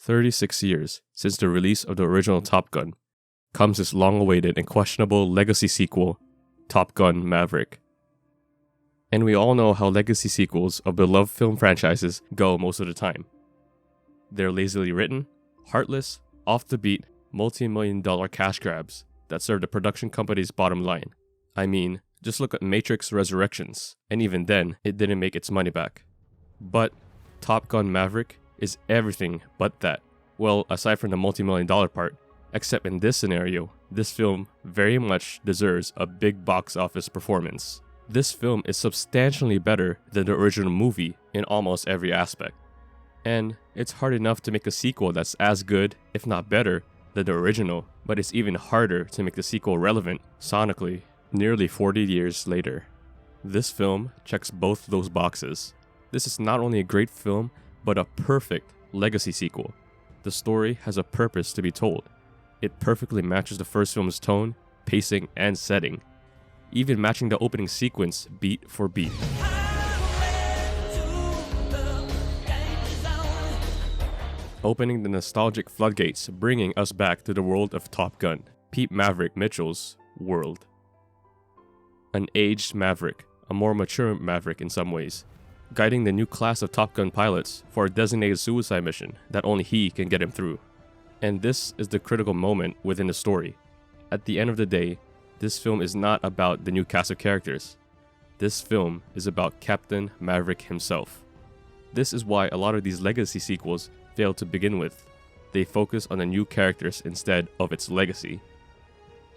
36 years since the release of the original Top Gun, comes this long-awaited and questionable legacy sequel, Top Gun Maverick. And we all know how legacy sequels of beloved film franchises go most of the time. They're lazily written, heartless, off-the-beat, multi-million-dollar cash grabs that serve the production company's bottom line. I mean, just look at Matrix Resurrections, and even then, it didn't make its money back. But Top Gun Maverick is everything but that. Well, aside from the multi-million-dollar part, except in this scenario, this film very much deserves a big box office performance. This film is substantially better than the original movie in almost every aspect. And it's hard enough to make a sequel that's as good, if not better, than the original, but it's even harder to make the sequel relevant sonically nearly 40 years later. This film checks both those boxes. This is not only a great film, but a perfect legacy sequel. The story has a purpose to be told. It perfectly matches the first film's tone, pacing, and setting, even matching the opening sequence beat for beat. Opening the nostalgic floodgates, bringing us back to the world of Top Gun, Pete Maverick Mitchell's world. An aged Maverick, a more mature Maverick in some ways, guiding the new class of Top Gun pilots for a designated suicide mission that only he can get him through. And this is the critical moment within the story. At the end of the day, this film is not about the new cast of characters. This film is about Captain Maverick himself. This is why a lot of these legacy sequels fail to begin with. They focus on the new characters instead of its legacy.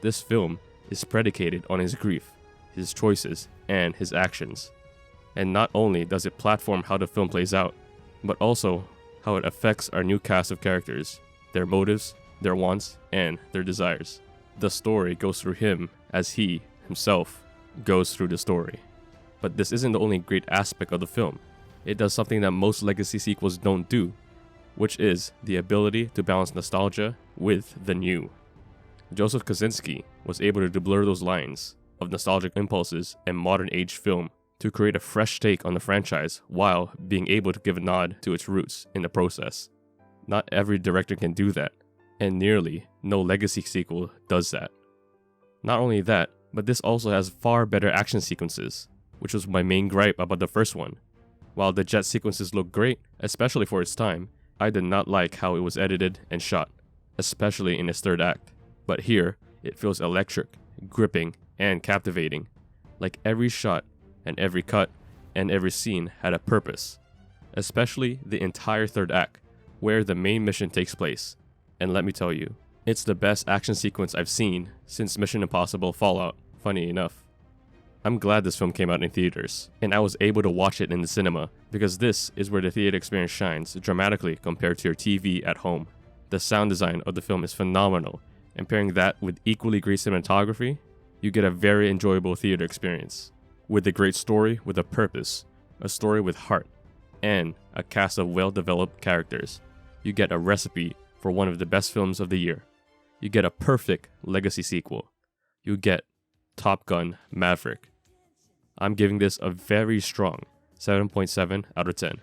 This film is predicated on his grief, his choices, and his actions. And not only does it platform how the film plays out, but also how it affects our new cast of characters, their motives, their wants, and their desires. The story goes through him as he, himself, goes through the story. But this isn't the only great aspect of the film. It does something that most legacy sequels don't do, which is the ability to balance nostalgia with the new. Joseph Kosinski was able to blur those lines of nostalgic impulses and modern age film to create a fresh take on the franchise while being able to give a nod to its roots in the process. Not every director can do that, and nearly no legacy sequel does that. Not only that, but this also has far better action sequences, which was my main gripe about the first one. While the jet sequences look great, especially for its time, I did not like how it was edited and shot, especially in its third act. But here, it feels electric, gripping, and captivating. Like every shot, and every cut, and every scene had a purpose. Especially the entire third act, where the main mission takes place. And let me tell you, it's the best action sequence I've seen since Mission Impossible Fallout, funny enough. I'm glad this film came out in theaters, and I was able to watch it in the cinema, because this is where the theater experience shines dramatically compared to your TV at home. The sound design of the film is phenomenal, and pairing that with equally great cinematography, you get a very enjoyable theater experience. With a great story with a purpose, a story with heart, and a cast of well-developed characters, you get a recipe for one of the best films of the year. You get a perfect legacy sequel. You get Top Gun Maverick. I'm giving this a very strong 7.7 out of 10.